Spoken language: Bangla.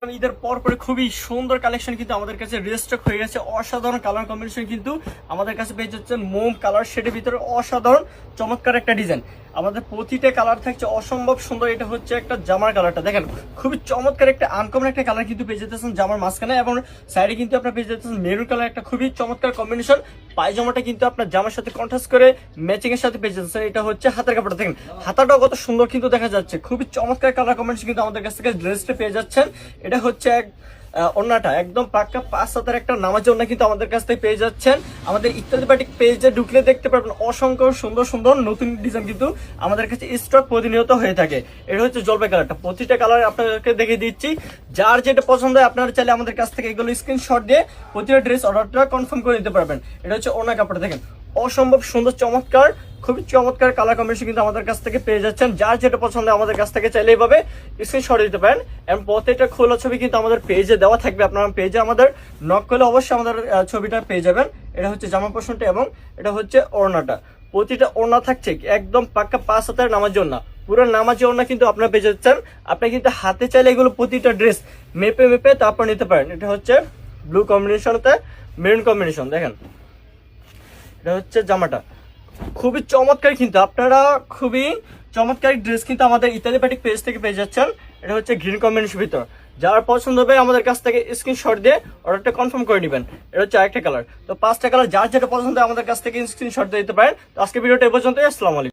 ঈদের পর পরে খুবই সুন্দর কালেকশন কিন্তু আমাদের কাছে রিস্টক হয়ে গেছে। অসাধারণ কালার কম্বিনেশন কিন্তু আমাদের কাছে পেয়ে যাচ্ছেন মোম কালার শেডের ভিতরে অসাধারণ চমৎকার একটা ডিজাইন। আমাদের প্রতিটা কালার থাকছে অসম্ভব সুন্দর। এটা হচ্ছে একটা জামার কালারটা দেখেন, খুবই চমৎকার একটা আনকমন একটা কালার কিন্তু পেয়ে যেতেছেন জামার মাঝখানে, এবং সাইডে কিন্তু আপনার পেয়ে যেতেছেন মেরুন কালার, একটা খুবই চমৎকার কম্বিনেশন। পায়জামাটা কিন্তু আপনার জামার সাথে কন্ট্রাস্ট করে ম্যাচিং এর সাথে পেয়ে যাচ্ছেন। এটা হচ্ছে হাতের কাপড়টা দেখেন, হাতাটাও কত সুন্দর কিন্তু দেখা যাচ্ছে। খুবই চমৎকার কালার কম্বিনেশন কিন্তু আমাদের কাছ থেকে ড্রেসটা পেয়ে যাচ্ছেন। এটা হচ্ছে ওড়নাটা একদম পাক্কা 5 হাতের একটা নামাজ ওড়না কিন্তু আমাদের কাছ থেকে পেয়ে যাচ্ছেন। আমাদের ইত্যাদি বাটিক পেজে ঢুকলে দেখতে পারবেন অসংখ্য সুন্দর সুন্দর নতুন ডিজাইন কিন্তু আমাদের কাছে স্টক প্রতিনিয়ত হয়ে থাকে। এটা হচ্ছে জলপাই কালারটা, প্রতিটা কালার আপনাদেরকে দেখিয়ে দিচ্ছি। যার যেটা পছন্দ হয় আপনারা চাইলে আমাদের কাছ থেকে এগুলো স্ক্রিনশট দিয়ে প্রতিটা ড্রেস অর্ডারটা কনফার্ম করে নিতে পারবেন। এটা হচ্ছে ওড়না কাপড়টা দেখেন, অসম্ভব সুন্দর চমৎকার, খুবই চমৎকার কালার কম্বিনেশন কিন্তু আমাদের কাছ থেকে পেয়ে যাচ্ছেন। যার যেটা পছন্দ আমাদের কাছ থেকে চাইলে এইভাবে স্ক্রিনশট দিতে পারেন, এবং প্রত্যেকটা খোলা ছবি কিন্তু আমাদের পেজে দেওয়া থাকবে। আপনারা পেজে আমাদের নক করলে অবশ্যই আমাদের ছবিটা পেয়ে যাবেন। এটা হচ্ছে জামা পোর্শনটা এবং এটা হচ্ছে ওড়নাটা। প্রতিটা ওড়না থাকছে একদম পাক্কা 5 হাতের নামাজ ওড়না, পুরো নামাজি ওড়না কিন্তু আপনারা পেয়ে যাচ্ছেন। আপনি কিন্তু হাতে চাইলে এগুলো প্রতিটা ড্রেস মেপে মেপে তারপর নিতে পারেন। এটা হচ্ছে ব্লু কম্বিনেশনতে মেরুন কম্বিনেশন দেখেন, এটা হচ্ছে জামাটা খুবই চমৎকার কিন্তু আপনারা খুবই চমৎকার ড্রেস কিন্তু আমাদের ইত্যাদি প্যাটিক পেজ থেকে পেয়ে যাচ্ছেন। এটা হচ্ছে গ্রিন কম্বিনেশন ভিতর, যার পছন্দ হবে আমাদের কাছ থেকে স্ক্রিনশট দিয়ে অর্ডারটা কনফার্ম করে নেবেন। এটা হচ্ছে আরেকটা কালার। তো 5টা কালার যার যেটা পছন্দ হয় আমাদের কাছ থেকে স্ক্রিনশট দিয়ে দিতে পারেন। তো আজকে ভিডিওটা এই পর্যন্তই। আসসালামু আলাইকুম।